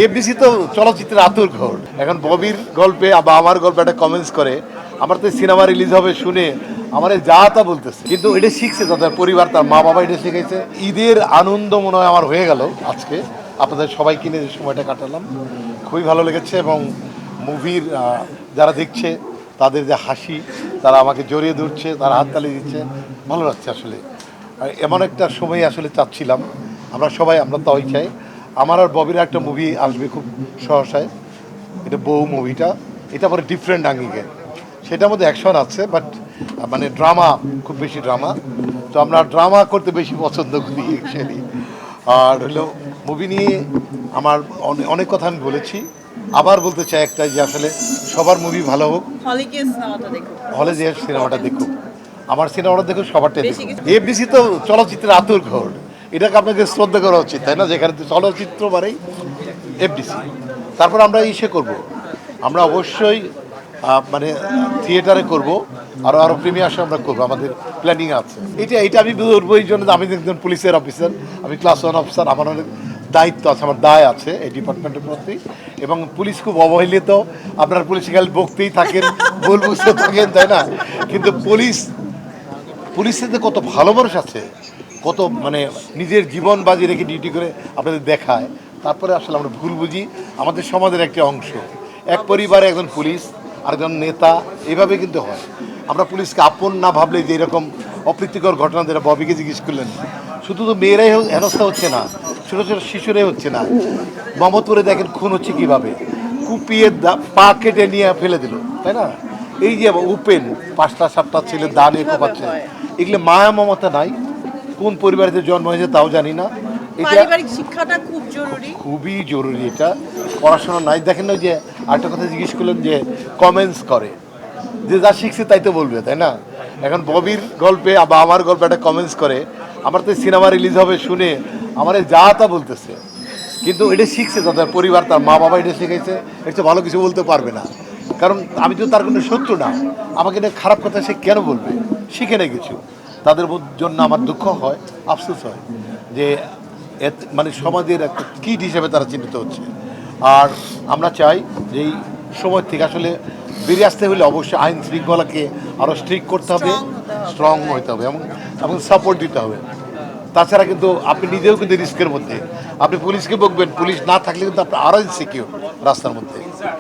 FDC তো চলচ্চিত্রের আতুর ঘর। এখন ববির গল্পে বা আমার গল্পে একটা কমেন্টস করে, আমার তো সিনেমা রিলিজ হবে শুনে আমার যা তা বলতেছে, কিন্তু এটা শিখছে তাদের পরিবার, তার মা বাবা এটা শিখেছে। ঈদের আনন্দ মনে হয় আমার হয়ে গেল আজকে, আপনাদের সবাই কিনে যে সময়টা কাটালাম খুবই ভালো লেগেছে। এবং মুভির যারা দেখছে তাদের যে হাসি, তারা আমাকে জড়িয়ে ধরছে, তারা হাততালি দিচ্ছে, ভালো লাগছে আসলে। আর এমন একটা সময় আসলে চাচ্ছিলাম, আমরা তাই চাই। আমার আর ববির একটা মুভি আসবে খুব সহসায়, এটা বউ মুভিটা, এটা পরে ডিফারেন্ট আঙ্গিকে, সেটার মধ্যে অ্যাকশন আছে বাট মানে ড্রামা, খুব বেশি ড্রামা। তো আমরা ড্রামা করতে বেশি পছন্দ করি অ্যাকচুয়ালি। আর হলো মুভি নিয়ে আমার অনেক কথা আমি বলেছি, আবার বলতে চাই একটা, যে আসলে সবার মুভি ভালো হোক, হলে যে সিনেমাটা দেখুক, আমার সিনেমাটা দেখুক, সবারটাই দেখুক। এফডিসি তো চলচ্চিত্রের আতুর ঘর, এটাকে আপনাকে শ্রদ্ধা করা উচিত, তাই না? যেখানে চলচ্চিত্র মানেই এফডিসি। তারপর আমরা ইসে করব, আমরা অবশ্যই মানে থিয়েটারে করব, আরও প্রিমিয়ার আমরা করবো, আমাদের প্ল্যানিং আছে। এটা আমি বলবো এই জন্য, আমি একজন পুলিশের অফিসার, আমি ক্লাস 1 অফিসার, আমার অনেক দায়িত্ব আছে, আমার দায় আছে এই ডিপার্টমেন্টের প্রতি। এবং পুলিশ খুব অবহেলিত, আপনার পুলিশ খালি বকতেই থাকেন, ভুল বুঝতে থাকেন, তাই না? কিন্তু পুলিশের যে কত ভালো মানুষ আছে, কত মানে নিজের জীবন বাজি রেখে ডিউটি করে আপনাদের দেখায়, তারপরে আসলে আমরা ভুল বুঝি। আমাদের সমাজের একটি অংশ, এক পরিবারে একজন পুলিশ আরেকজন নেতা, এইভাবে কিন্তু হয়। আমরা পুলিশকে আপন না ভাবলে যে এরকম অপ্রীতিকর ঘটনা, যেটা ববিকে জিজ্ঞেস করলেন, শুধু তো মেয়েরাই হেনস্থা হচ্ছে না, ছোটো ছোটো শিশুরাই হচ্ছে না। মোহাম্মদপুরে দেখেন খুন হচ্ছে কীভাবে, কুপিয়ে পা কেটে নিয়ে ফেলে দিল, তাই না? এই যে উপেন 5টা 7টা ছেলে দা নিয়ে কোপাচ্ছে, এগুলো মায়া মমতা নাই। কোন পরিবারে জন্ম হয়েছে তাও জানি না। পারিবারিক শিক্ষাটা খুব জরুরি, খুবই জরুরি। এটা পড়াশোনা নাই। দেখেন না, যে আরেকটা কথা জিজ্ঞেস করলেন, যে কমেন্টস করে, যে যা শিখছে তাই তো বলবে, তাই না? এখন ববির গল্পে বা আমার গল্পে একটা কমেন্টস করে, আমার তো সিনেমা রিলিজ হবে শুনে আমার যা তা বলতেছে, কিন্তু এটা শিখছে তাদের পরিবার, তার মা বাবা এটা শিখেছে, এটা ভালো কিছু বলতে পারবে না। কারণ আমি তো তার কোনো শত্রু না, আমাকে নিয়ে খারাপ কথা সে কেন বলবে? শিখে নেই কিছু। তাদের জন্য আমার দুঃখ হয়, আফসোস হয়, যে মানে সমাজের একটা কীট হিসেবে তারা চিহ্নিত হচ্ছে। আর আমরা চাই যে এই সময় থেকে আসলে বেরিয়ে আসতে হলে অবশ্যই আইন শৃঙ্খলাকে আরও স্ট্রিক্ট করতে হবে, স্ট্রং হতে হবে, এবং সাপোর্ট দিতে হবে। তাছাড়া কিন্তু আপনি নিজেও কিন্তু রিস্কের মধ্যে, আপনি পুলিশকে বকবেন, পুলিশ না থাকলে কিন্তু আপনি আরও ইনসিকিউর রাস্তার মধ্যে।